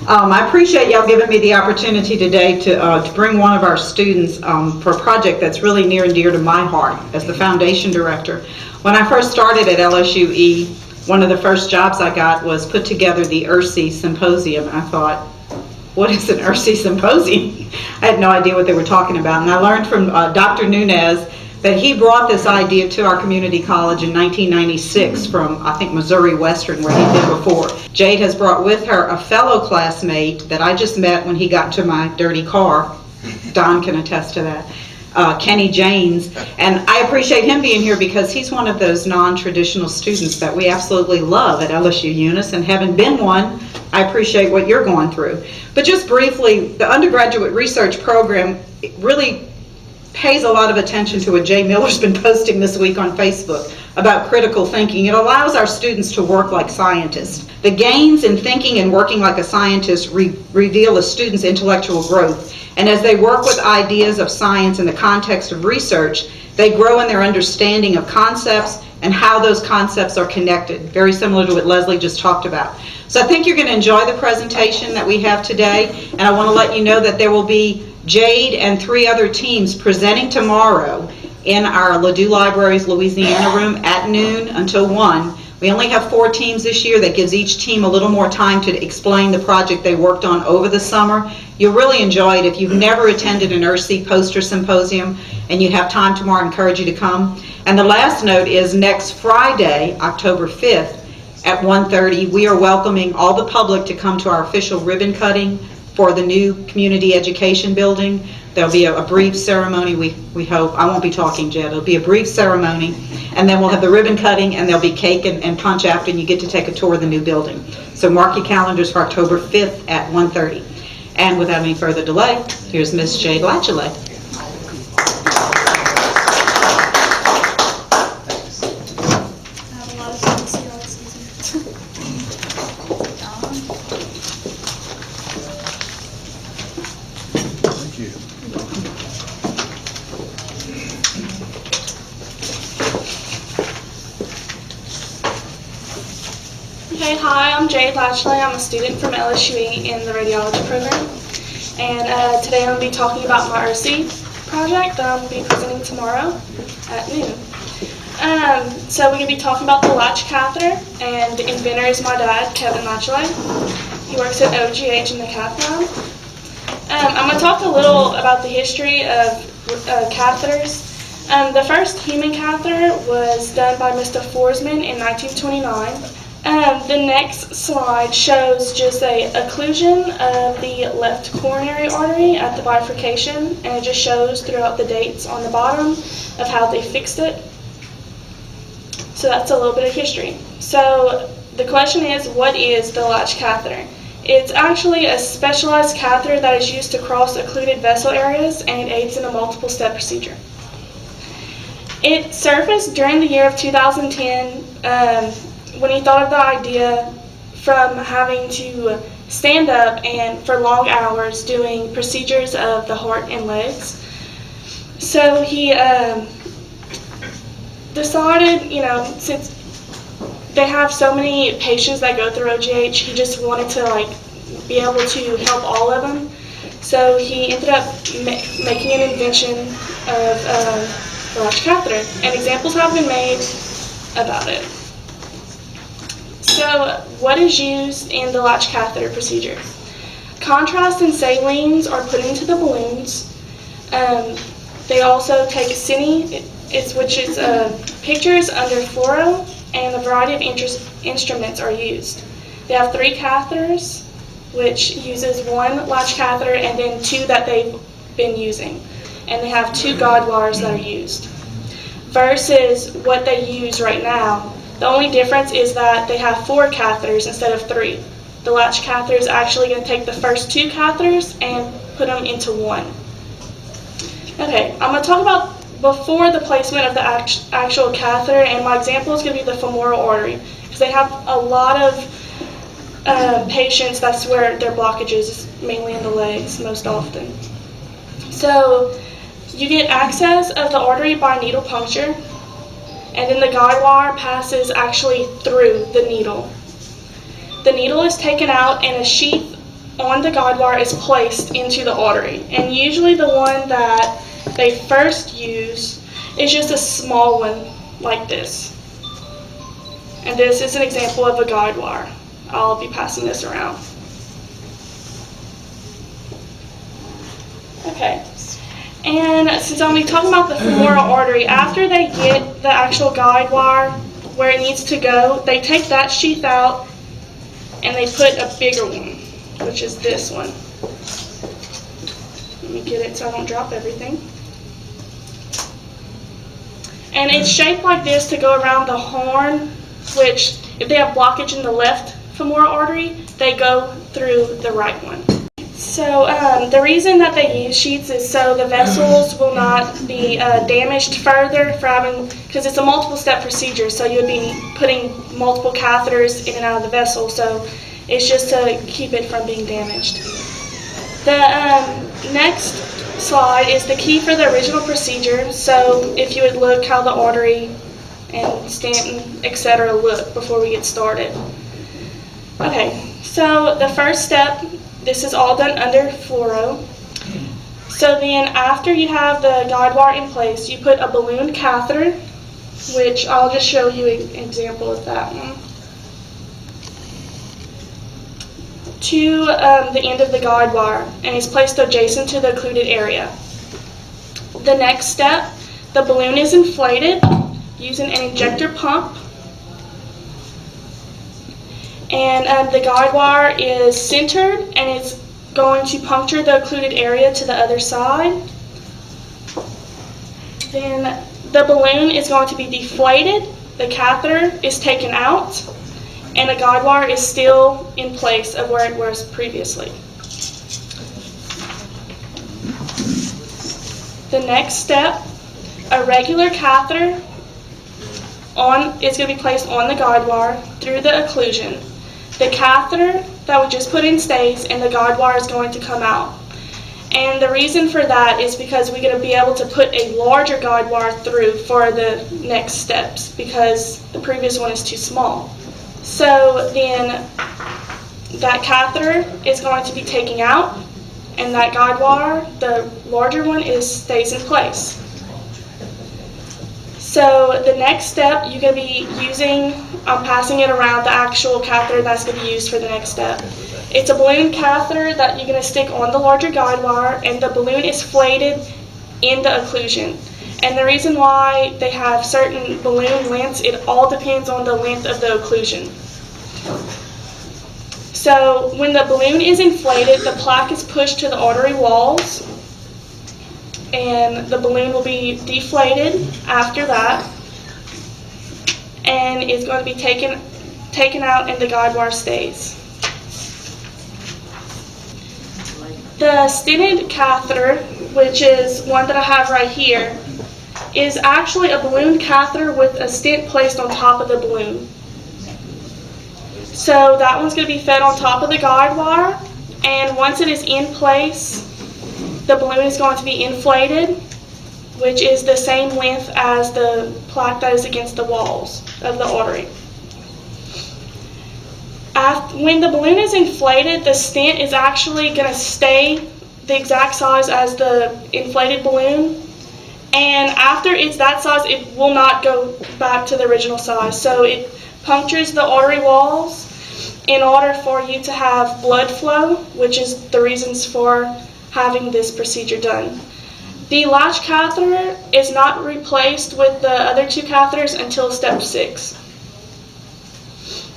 I appreciate y'all giving me the opportunity today to bring one of our students for a project that's really near and dear to my heart as the foundation director. When I first started at LSU E, one of the first jobs I got was put together the URSI symposium, and I thought, what is an URSI symposium? I had no idea what they were talking about, and I learned from Dr. Nunez that he brought this idea to our community college in 1996 from, I think, Missouri Western, where he'd been before. Jade has brought with her a fellow classmate that I just met when he got into my dirty car. Don can attest to that. Kenny Janes. And I appreciate him being here because he's one of those non-traditional students that we absolutely love at LSU Eunice, and having been one, I appreciate what you're going through. But just briefly, the undergraduate research program really pays a lot of attention to what Jay Miller's been posting this week on Facebook about critical thinking. It allows our students to work like scientists. The gains in thinking and working like a scientist reveal a student's intellectual growth. And as they work with ideas of science in the context of research, they grow in their understanding of concepts and how those concepts are connected, very similar to what Leslie just talked about. So I think you're going to enjoy the presentation that we have today, and I want to let you know that there will be Jade and 3 other teams presenting tomorrow in our Ladue Libraries Louisiana room at noon until 1. We only have 4 teams this year. That gives each team a little more time to explain the project they worked on over the summer. You'll really enjoy it. If you've never attended an URSI poster symposium and you have time tomorrow, I encourage you to come. And the last note is next Friday, October 5th at 1:30, we are welcoming all the public to come to our official ribbon cutting for the new community education building. There'll be a brief ceremony, we hope. I won't be talking, Jed. It'll be a brief ceremony, and then we'll have the ribbon cutting, and there'll be cake and punch after, and you get to take a tour of the new building. So mark your calendars for October 5th at 1:30. And without any further delay, here's Miss Jade Latiolais. Hi, I'm Jade Latiolais. I'm a student from LSU in the radiology program. And today I'm going to be talking about my URSI project that I'm going to be presenting tomorrow at noon. So we're going to be talking about the Latch Catheter, and the inventor is my dad, Kevin Latiolais. He works at OGH in the Cath Lab. I'm going to talk a little about the history of catheters. The first human catheter was done by Mr. Forsman in 1929. The next slide shows just a occlusion of the left coronary artery at the bifurcation, and it just shows throughout the dates on the bottom of how they fixed it. So that's a little bit of history. So the question is, what is the Latch Catheter? It's actually a specialized catheter that is used to cross occluded vessel areas, and it aids in a multiple step procedure. It surfaced during the year of 2010 when he thought of the idea from having to stand up and for long hours doing procedures of the heart and legs. So he decided, since they have so many patients that go through OGH, he just wanted to be able to help all of them. So he ended up making an invention of the Latch Catheter, and examples have been made about it. So what is used in the Latch Catheter procedure? Contrast and salines are put into the balloons. They also take cine, which is pictures under fluoro, and a variety of instruments are used. They have 3 catheters, which uses 1 Latch Catheter and then 2 that they've been using. And they have 2 guide wires that are used. Versus what they use right now, the only difference is that they have 4 catheters instead of 3. The Latch Catheter is actually going to take the first 2 catheters and put them into 1. Okay, I'm going to talk about before the placement of the actual catheter, and my example is going to be the femoral artery, because they have a lot of patients that's where their blockage is, mainly in the legs most often. So you get access of the artery by needle puncture, and then the guide wire passes actually through the needle. The needle is taken out and a sheath on the guide wire is placed into the artery. And usually the one that they first use is just a small one like this. And this is an example of a guide wire. I'll be passing this around. Okay. And since I'm going to be talking about the femoral artery, after they get the actual guide wire where it needs to go, they take that sheath out and they put a bigger one, which is this one. Let me get it so I don't drop everything. And it's shaped like this to go around the horn, which if they have blockage in the left femoral artery, they go through the right one. So the reason that they use sheaths is so the vessels will not be damaged further because it's a multiple step procedure, so you would be putting multiple catheters in and out of the vessel, so it's just to keep it from being damaged. The next slide is the key for the original procedure, so if you would look how the artery and Stanton, etc. look before we get started. Okay, so the first step, this is all done under fluoro. So then after you have the guide wire in place, you put a balloon catheter, which I'll just show you an example of that one, to the end of the guide wire, and it's placed adjacent to the occluded area. The next step, the balloon is inflated using an injector pump, and the guide wire is centered and it's going to puncture the occluded area to the other side. Then the balloon is going to be deflated, the catheter is taken out, and the guide wire is still in place of where it was previously. The next step, a regular catheter is going to be placed on the guide wire through the occlusion. The catheter that we just put in stays, and the guide wire is going to come out. And the reason for that is because we're going to be able to put a larger guide wire through for the next steps because the previous one is too small. So then that catheter is going to be taken out, and that guide wire, the larger one, stays in place. So the next step, you're going to be using, I'm passing it around, the actual catheter that's going to be used for the next step. It's a balloon catheter that you're going to stick on the larger guide wire, and the balloon is inflated in the occlusion. And the reason why they have certain balloon lengths, it all depends on the length of the occlusion. So when the balloon is inflated, the plaque is pushed to the artery walls, and the balloon will be deflated after that, and it's going to be taken out, and the guide wire stays. The stented catheter, which is one that I have right here, is actually a balloon catheter with a stent placed on top of the balloon. So that one's going to be fed on top of the guide wire, and once it is in place, the balloon is going to be inflated, which is the same length as the plaque that is against the walls of the artery. When the balloon is inflated, the stent is actually going to stay the exact size as the inflated balloon, and after it's that size, it will not go back to the original size. So it punctures the artery walls in order for you to have blood flow, which is the reasons for having this procedure done. The latch catheter is not replaced with the other two catheters until step 6.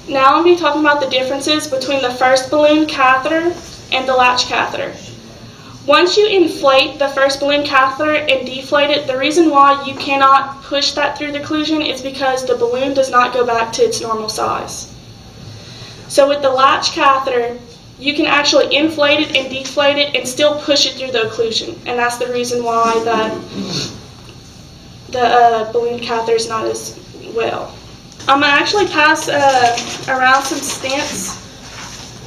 Now I'm going to be talking about the differences between the first balloon catheter and the latch catheter. Once you inflate the first balloon catheter and deflate it, the reason why you cannot push that through the occlusion is because the balloon does not go back to its normal size. So with the latch catheter, you can actually inflate it and deflate it and still push it through the occlusion, and that's the reason why the balloon catheter is not as well. I'm going to actually pass around some stents.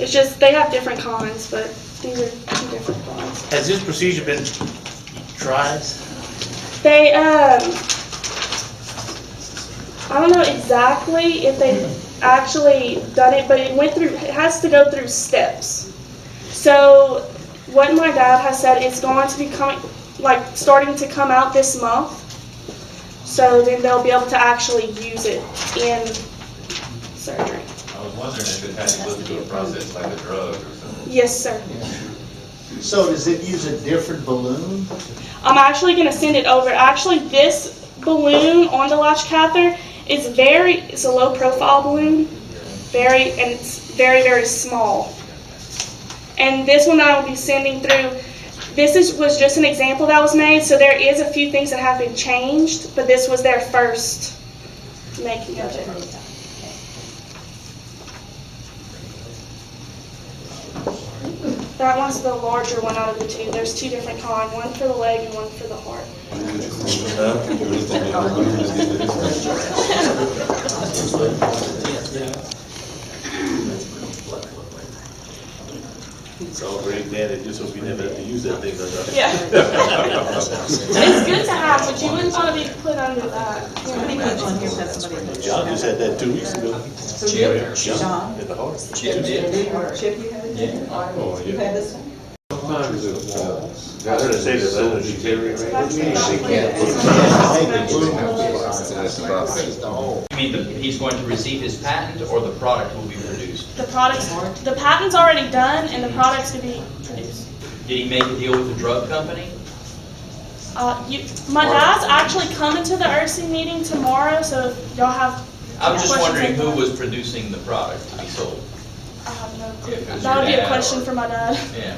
It's just they have different kinds, but these are two different ones. Has this procedure been tried? They, I don't know exactly if they actually done it, but it has to go through steps. So what my dad has said is going to be coming, starting to come out this month. So then they'll be able to actually use it in surgery. I was wondering if it had to go through a process like a drug or something. Yes, sir. So does it use a different balloon? I'm actually going to send it over. Actually, this balloon on the Latch Catheter is it's a low profile balloon, and it's very, very small. And this one that I will be sending through, was just an example that was made, so there is a few things that have been changed, but this was their first making of it. That one's the larger one out of the two. There's two different kinds, one for the leg and one for the heart. It's all great, man. It just hope you never have to use that thing. Yeah. It's good to have, but you wouldn't want to be put under that. John just had that 2 weeks ago. John? In the heart. Chip, you had it? Yeah. Oh, you had this one? Sometimes I heard her say this, I don't know if she carried it right. You mean he's going to receive his patent, or the product will be produced? The patent's already done, and the product's to be produced. Did he make a deal with the drug company? My dad's actually coming to the URSI meeting tomorrow, so if y'all have I was just questions wondering who like that. was producing the product to be sold. I have no clue. If it was That would your be a dad question or- for my dad. Yeah.